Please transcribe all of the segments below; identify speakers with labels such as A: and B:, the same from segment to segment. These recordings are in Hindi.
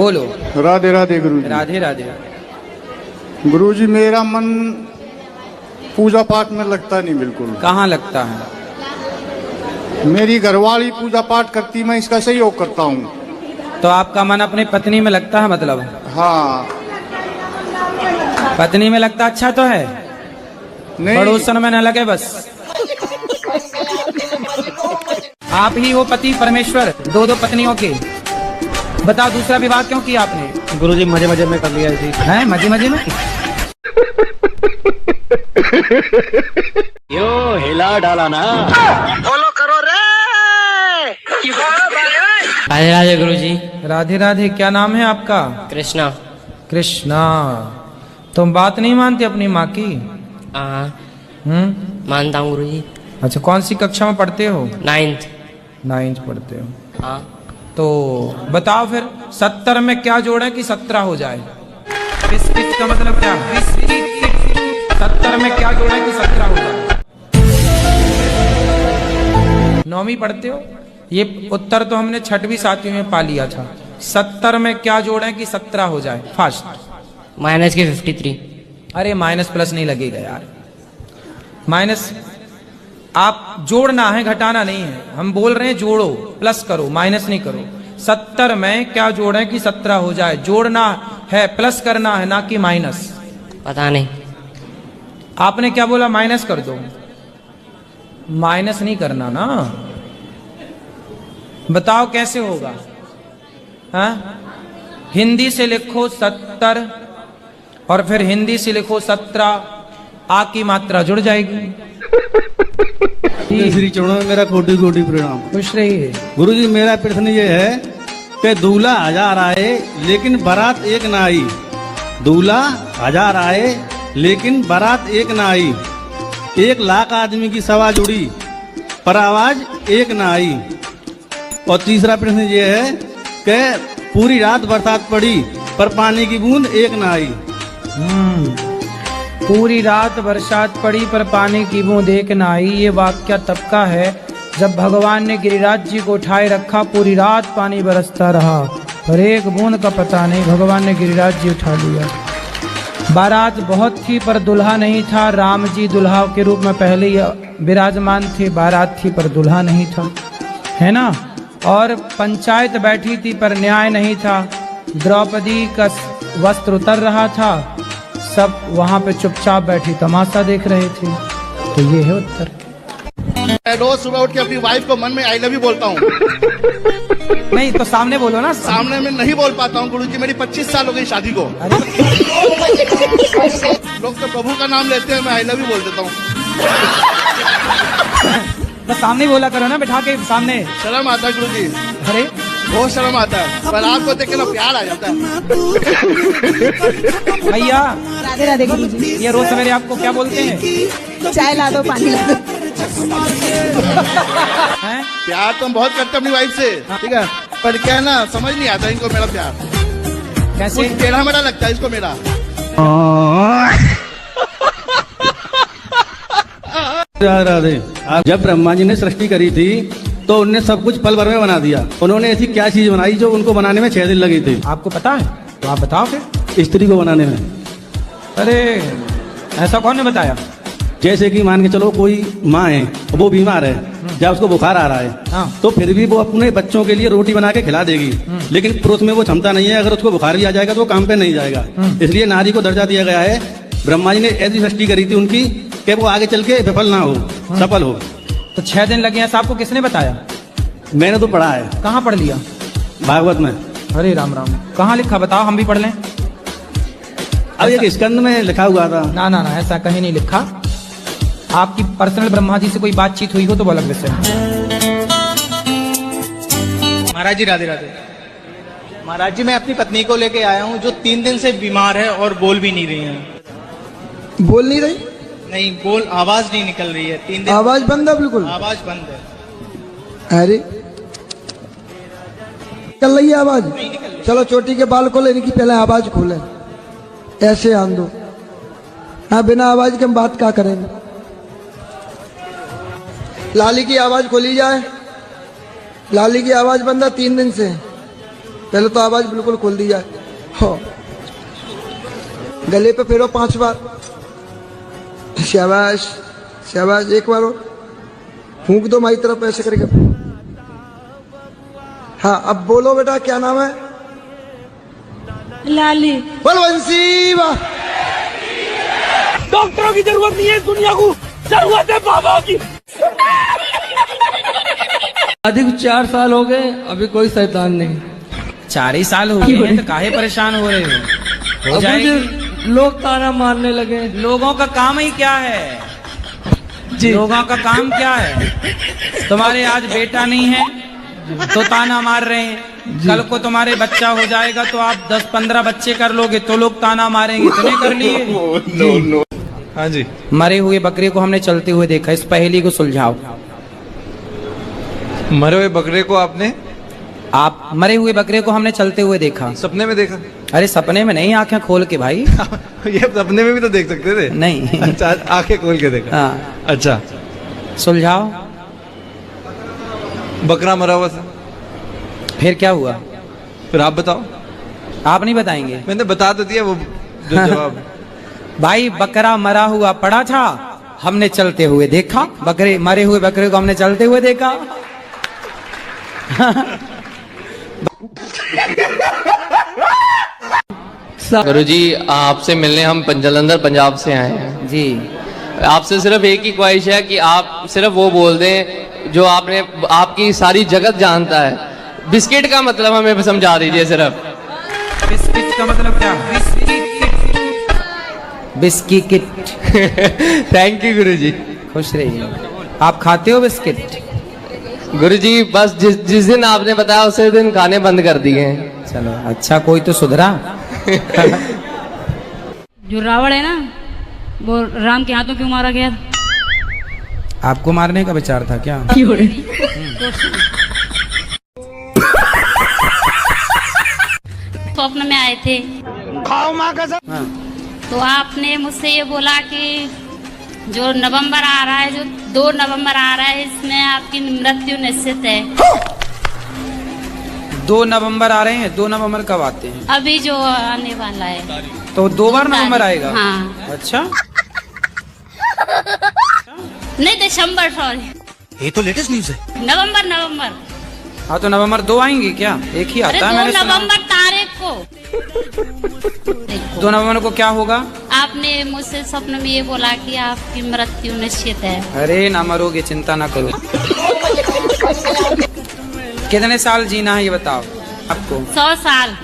A: बोलो।
B: राधे राधे गुरु जी।
A: राधे राधे।
B: गुरु जी मेरा मन पूजा पाठ में लगता नहीं बिल्कुल।
A: कहाँ लगता है?
B: मेरी घरवाली पूजा पाठ करती, मैं इसका सहयोग करता हूँ।
A: तो आपका मन अपनी पत्नी में लगता है मतलब?
B: हाँ।
A: पत्नी में लगता अच्छा तो है,
B: नहीं,
A: पड़ोसन में न लगे बस। आप ही हो पति परमेश्वर दो दो पत्नियों के। बताओ दूसरा विवाह क्यों किया आपने?
C: गुरुजी मजे मजे में कर लिया इसी।
A: हैं मजे मजे में?
C: यो हिला डाला ना।
D: फॉलो करो रे।
E: राधे राधे गुरुजी।
A: राधे राधे। क्या नाम है आपका?
E: कृष्णा।
A: कृष्णा। तुम बात नहीं मानते अपनी माँ की?
E: हाँ
A: मानता
E: हूँ गुरुजी।
A: अच्छा, कौन सी कक्षा में पढ़ते हो?
E: 9th
A: पढ़ते हो।
E: हाँ।
A: तो बताओ फिर 70 में क्या जोड़े कि 17 हो जाए? किस का मतलब क्या? 70 में क्या जोड़े कि 17 हो जाए? 9वीं पढ़ते हो? ये उत्तर तो हमने 6वीं 7वीं में पा लिया था। 70 में क्या जोड़े कि 17 हो जाए? फास्ट।
E: माइनस के 53।
A: अरे माइनस प्लस नहीं लगेगा यार। माइनस आप जोड़ना है, घटाना नहीं है। हम बोल रहे हैं जोड़ो, प्लस करो, माइनस नहीं करो। 70 में क्या जोड़े कि 17 हो जाए? जोड़ना है, प्लस करना है, ना कि माइनस।
E: पता नहीं।
A: आपने क्या बोला? माइनस कर दो। माइनस नहीं करना ना। बताओ कैसे होगा? हाँ, हिंदी से लिखो 70 और फिर हिंदी से लिखो 17। आ की मात्रा जुड़ जाएगी।
C: श्री चरणों में मेरा कोटि कोटि प्रणाम।
A: खुश रहिए।
C: गुरुजी मेरा प्रश्न ये है कि दूल्हा 1000 आए लेकिन बारात एक ना आई। दूल्हा 1000 आए लेकिन बारात एक ना आई। 1 लाख आदमी की सभा जुड़ी पर आवाज एक ना आई। और तीसरा प्रश्न ये है कि पूरी रात बरसात पड़ी पर पानी की बूंद एक ना आई।
A: पूरी रात बरसात पड़ी पर पानी की बूंद एक न आई। ये वाक्य तब का है जब भगवान ने गिरिराज जी को उठाए रखा। पूरी रात पानी बरसता रहा पर एक बूंद का पता नहीं। भगवान ने गिरिराज जी उठा लिया। बारात बहुत थी पर दुल्हा नहीं था। राम जी दुल्हा के रूप में पहले ही विराजमान थे। बारात थी पर दुल्हा नहीं था, है ना। और पंचायत बैठी थी पर न्याय नहीं था। द्रौपदी का वस्त्र उतर रहा था, सब वहां पे चुपचाप बैठी तमाशा देख रहे थे। तो ये है उत्तर।
D: मैं रोज सुबह उठ के अपनी वाइफ को मन में आई लव यू बोलता हूँ।
A: नहीं तो सामने बोलो ना।
D: सामने में नहीं बोल पाता हूँ गुरुजी, मेरी 25 साल हो गई शादी को। लोग तो प्रभु का नाम लेते हैं, मैं आई लव यू बोल देता हूँ।
A: तो सामने बोला करो ना, बैठा के सामने।
D: शर्म आता है गुरुजी,
A: अरे
D: बहुत शर्म आता है, पर आपको देख के ना प्यार आ जाता है।
A: भैया
F: राधे राधे गुरुजी।
A: ये रोज सवेरे आपको क्या बोलते हैं?
F: चाय ला दो, पानी ला दो।
A: हैं?
D: प्यार तो हम बहुत करते हैं अपनी वाइफ से, ठीक है, पर क्या है ना, समझ नहीं आता इनको मेरा प्यार।
A: कैसे?
D: कुछ टेढ़ा मेढ़ा लगता है इसको मेरा।
C: राधे। आप जब ब्रह्मा जी ने सृष्टि करी थी तो उनने सब कुछ पल भर में बना दिया। उन्होंने ऐसी क्या चीज बनाई जो उनको बनाने में 6 दिन लगे थे?
A: आपको पता है तो आप बताओ फिर।
C: स्त्री को बनाने में।
A: अरे ऐसा कौन ने बताया?
C: जैसे कि मान के चलो कोई माँ है, वो बीमार है, या उसको बुखार आ रहा है,
A: हाँ।
C: तो फिर भी वो अपने बच्चों के लिए रोटी बना के खिला देगी। लेकिन पुरुष में वो क्षमता नहीं है, अगर उसको बुखार भी आ जाएगा तो वो काम पे नहीं जाएगा। इसलिए नारी को दर्जा दिया गया है। ब्रह्मा जी ने ऐसी सृष्टि करी थी उनकी कि वो आगे चल के विफल ना हो, सफल हो।
A: तो 6 दिन लगे हैं, आपको किसने बताया?
C: मैंने तो पढ़ा है।
A: कहाँ पढ़ लिया?
C: भागवत में।
A: अरे राम राम। कहाँ लिखा बताओ, हम भी पढ़ लें।
C: अब एक स्कंद में लिखा हुआ था।
A: ना ना ना, ऐसा कहीं नहीं लिखा। आपकी पर्सनल ब्रह्मा जी से कोई बातचीत हुई हो तो वो अलग विषय है।
G: महाराज जी राधे राधे। महाराज जी मैं अपनी पत्नी को लेके आया हूँ जो 3 दिन से बीमार है और बोल भी नहीं रही है।
H: बोल नहीं रही?
G: नहीं, बोल आवाज नहीं निकल रही है 3 दिन।
H: आवाज बंद है बिल्कुल?
G: आवाज बंद है।
H: अरे निकल रही है आवाज? चलो चोटी के बाल खोले, इनकी पहले आवाज खोले, ऐसे आन दो। हाँ, बिना आवाज के हम बात क्या करेंगे। लाली की आवाज खोली जाए। लाली की आवाज बंद है 3 दिन से। पहले तो आवाज बिल्कुल खोल दी जाए। हाँ, गले पे फेरो 5 बार। शाबाश शाबाश, एक बार और फूंक दो माई तरफ ऐसे करके। हाँ, अब बोलो बेटा, क्या नाम है?
F: लाली।
H: बलवंशी वाह।
A: डॉक्टरों की जरूरत नहीं है इस दुनिया को, जरूरत है बाबा की।
I: अधिक 4 साल हो गए, अभी कोई शैतान नहीं।
A: 4 ही साल हो गए हैं तो काहे परेशान हो रहे हो? हो जाएगी।
I: लोग ताना मारने लगे।
A: लोगों का काम ही क्या है जी? लोगों का काम क्या है? तुम्हारे आज बेटा नहीं है तो ताना मार रहे हैं, कल को तुम्हारे बच्चा हो जाएगा तो आप 10-15 बच्चे कर लोगे तो लोग ताना मारेंगे। इतने कर लिए।
C: हाँ जी।
A: मरे हुए बकरे को हमने चलते हुए देखा, इस पहेली को सुलझाओ।
C: मरे हुए बकरे को आपने?
A: आप मरे हुए बकरे को हमने चलते हुए देखा।
C: सपने में देखा?
A: अरे सपने में नहीं, आंखें खोल के भाई।
C: ये सपने में भी तो देख सकते थे।
A: नहीं।
C: अच्छा, आंखें खोल के देखा।
A: हाँ,
C: अच्छा,
A: सुलझाओ।
C: बकरा मरा हुआ था,
A: फिर क्या हुआ?
C: फिर आप बताओ।
A: आप नहीं बताएंगे?
C: मैंने बता तो दिया वो जो जवाब।
A: भाई बकरा मरा हुआ पड़ा था, हमने चलते हुए देखा। बकरे, मरे हुए बकरे को हमने चलते हुए देखा।
J: गुरुजी, आपसे मिलने हम जलंधर पंजाब से आए हैं
A: जी।
J: आपसे सिर्फ एक ही ख्वाहिश है कि आप सिर्फ वो बोल दें जो आपने, आपकी सारी जगत जानता है। बिस्किट का मतलब हमें समझा दीजिए सिर्फ।
A: बिस्किट का मतलब क्या? बिस्की किट।
J: थैंक यू गुरुजी।
A: खुश रहिए। आप खाते हो बिस्किट?
J: गुरुजी बस जिस दिन आपने बताया उसी दिन खाने बंद कर दिए हैं।
A: चलो अच्छा, कोई तो सुधरा।
F: जो रावण है ना, वो राम के हाथों क्यों मारा गया?
A: आपको मारने का विचार था क्या?
F: स्वप्न में आए थे।
A: खाओ माँ कसम। हाँ।
F: तो आपने मुझसे ये बोला कि जो नवंबर आ रहा है, जो 2 नवंबर आ रहा है, इसमें आपकी मृत्यु निश्चित है।
A: 2 नवंबर आ रहे हैं। 2 नवंबर कब आते हैं?
F: अभी जो आने वाला है।
A: तो 2 बार नवंबर आएगा?
F: हाँ।
A: अच्छा।
F: नहीं, दिसंबर, सॉरी।
D: ये तो लेटेस्ट न्यूज है।
F: नवंबर।
A: हाँ, तो नवंबर 2 आएंगे क्या? एक ही आता है।
F: 2 नवंबर तारीख को।
A: 2 नवंबर को क्या होगा?
F: आपने मुझसे स्वप्न में ये बोला कि आपकी मृत्यु निश्चित है।
A: अरे ना मरोगे, चिंता ना करो। कितने साल जीना है ये बताओ आपको?
F: 100 साल।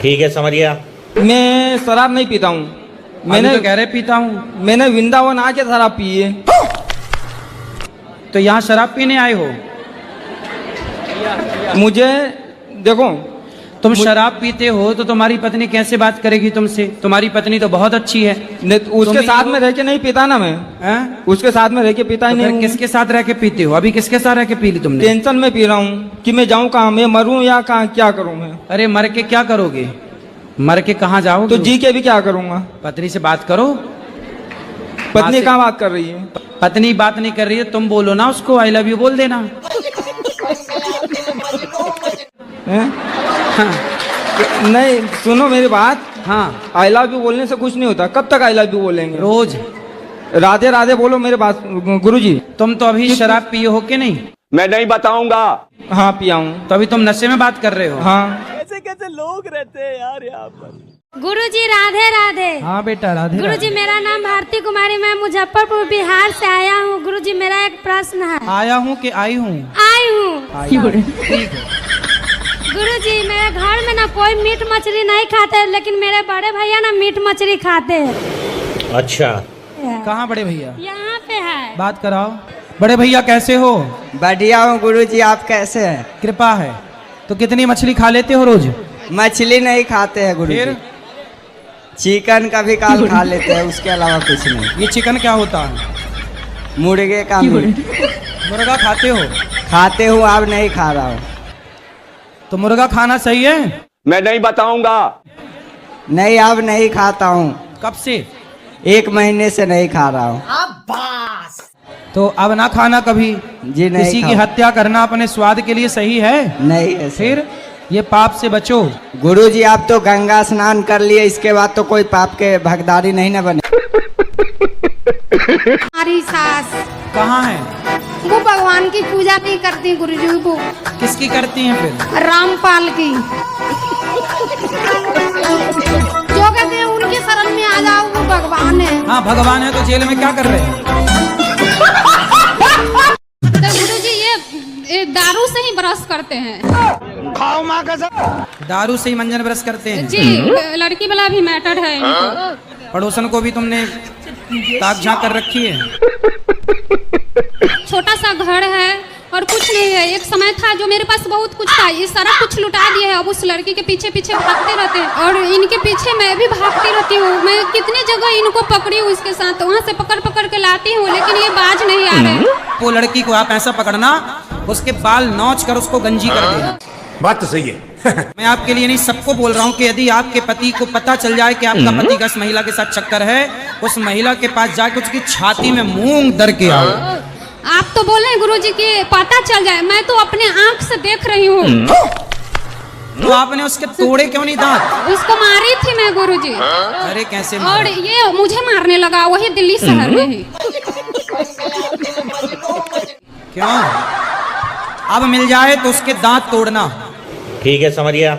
G: ठीक है, समझ गया।
I: मैं शराब नहीं पीता हूँ।
A: मैंने तो कह रहे पीता हूँ।
I: मैंने वृंदावन आके शराब पी है।
A: तो यहाँ शराब पीने आए हो?
I: मुझे देखो,
A: तुम शराब पीते हो तो तुम्हारी पत्नी कैसे बात करेगी तुमसे? तुम्हारी पत्नी तो बहुत अच्छी है।
I: उसके साथ में रह के नहीं पीता ना मैं। उसके साथ में रह के पीता ही
A: तो
I: नहीं हूँ।
A: किसके साथ रह के पीते हो? अभी किसके साथ रह के पी ली तुमने?
I: टेंशन में पी रहा हूँ कि मैं जाऊँ कहाँ, मैं मरूँ या कहाँ, क्या करूँ मैं?
A: अरे मर के क्या करोगे? मर के कहाँ जाओगे?
I: तो जी के भी क्या करूँगा?
A: पत्नी से बात करो।
I: पत्नी कहाँ बात कर रही है?
A: पत्नी बात नहीं कर रही है, तुम बोलो ना उसको, आई लव यू बोल देना।
I: हाँ। नहीं, सुनो मेरी बात।
A: हाँ,
I: आई लव यू बोलने से कुछ नहीं होता। कब तक आई लव यू बोलेंगे?
A: रोज
I: राधे राधे बोलो मेरे बात। गुरुजी,
A: तुम तो अभी शराब पिए हो के नहीं?
K: मैं नहीं बताऊंगा।
I: हाँ पिया हूँ।
A: तो अभी तुम नशे में बात कर रहे हो?
I: हाँ।
K: कैसे लोग रहते हैं यार यहाँ पर।
F: गुरुजी राधे राधे।
A: हाँ बेटा, राधे।
F: गुरुजी, मेरा नाम भारती कुमारी, मैं मुजफ्फरपुर बिहार से आया हूँ। गुरुजी, मेरा एक प्रश्न है।
A: आया हूँ कि आई हूँ?
F: आई हूँ। गुरुजी, मेरे घर में ना कोई मीट मछली नहीं खाते, लेकिन मेरे बड़े भैया ना मीट मछली खाते हैं।
G: अच्छा,
A: कहाँ बड़े भैया?
F: यहाँ पे है।
A: बात कराओ। बड़े भैया कैसे हो?
L: बढ़िया हूँ गुरुजी, आप कैसे हैं?
A: कृपा है। तो कितनी मछली खा लेते हो रोज?
L: मछली नहीं खाते हैं गुरुजी।
A: फिर?
L: चिकन कभी काल खा लेते हैं, उसके अलावा कुछ नहीं।
A: ये चिकन क्या होता है?
L: मुर्गे का मीट।
A: मुर्गा खाते हो?
L: खाते हूँ, अब नहीं खा रहा हूँ।
A: तो मुर्गा खाना सही है?
K: मैं नहीं बताऊंगा।
L: नहीं, अब नहीं खाता हूँ।
A: कब से?
L: 1 महीने से नहीं खा रहा हूँ।
A: तो अब ना खाना कभी।
L: जी नहीं।
A: किसी की हत्या करना अपने स्वाद के लिए सही है?
L: नहीं है।
A: फिर ये पाप से बचो।
L: गुरुजी आप तो गंगा स्नान कर लिए, इसके बाद तो कोई पाप के भगदारी नहीं ना बने।
F: हमारी सास
A: कहाँ है?
F: वो भगवान की पूजा नहीं करती गुरुजी, वो
A: किसकी करती हैं फिर?
F: रामपाल की। जो कहते हैं उनके शरण में आ जाओ, वो भगवान है।
A: हाँ भगवान है तो जेल में क्या कर रहे हैं?
F: तो गुरुजी ये दारू से ही ब्रश करते हैं।
A: खाओ माँ कसम। दारू से ही मंजन ब्रश करते हैं
F: जी, लड़की वाला भी मैटर है इनको।
A: पड़ोसन को भी तुमने ताक झांक कर रखी है।
F: छोटा सा घर है और कुछ नहीं है। एक समय था जो मेरे पास बहुत कुछ था, ये सारा कुछ लुटा दिया है। अब उस लड़की के पीछे पीछे भागते रहते हैं और इनके पीछे मैं भी भागती रहती हूँ। मैं कितनी जगह इनको पकड़ी हूँ, इसके साथ वहाँ से पकड़ पकड़ के लाती हूँ, लेकिन ये बाज नहीं आ रहे।
A: वो लड़की को आप ऐसा पकड़ना, उसके बाल नोच कर उसको गंजी कर देना।
K: बात तो सही है।
A: मैं आपके लिए नहीं, सबको बोल रहा हूँ कि यदि आपके पति को पता चल जाए कि आपका पति का इस महिला के साथ चक्कर है, उस महिला के पास जाके उसकी छाती में मूंग दर के आओ।
F: आप तो बोल रहे हैं गुरुजी कि पता चल जाए, मैं तो अपने आँख से देख रही हूँ।
A: तो आपने उसके तोड़े क्यों नहीं दांत?
F: उसको मारी थी मैं गुरुजी।
A: अरे कैसे
F: और
A: मारे?
F: ये मुझे मारने लगा, वही दिल्ली शहर में ही।
A: क्यों? अब मिल जाए तो उसके दांत तोड़ना।
K: ठीक है समझ गया।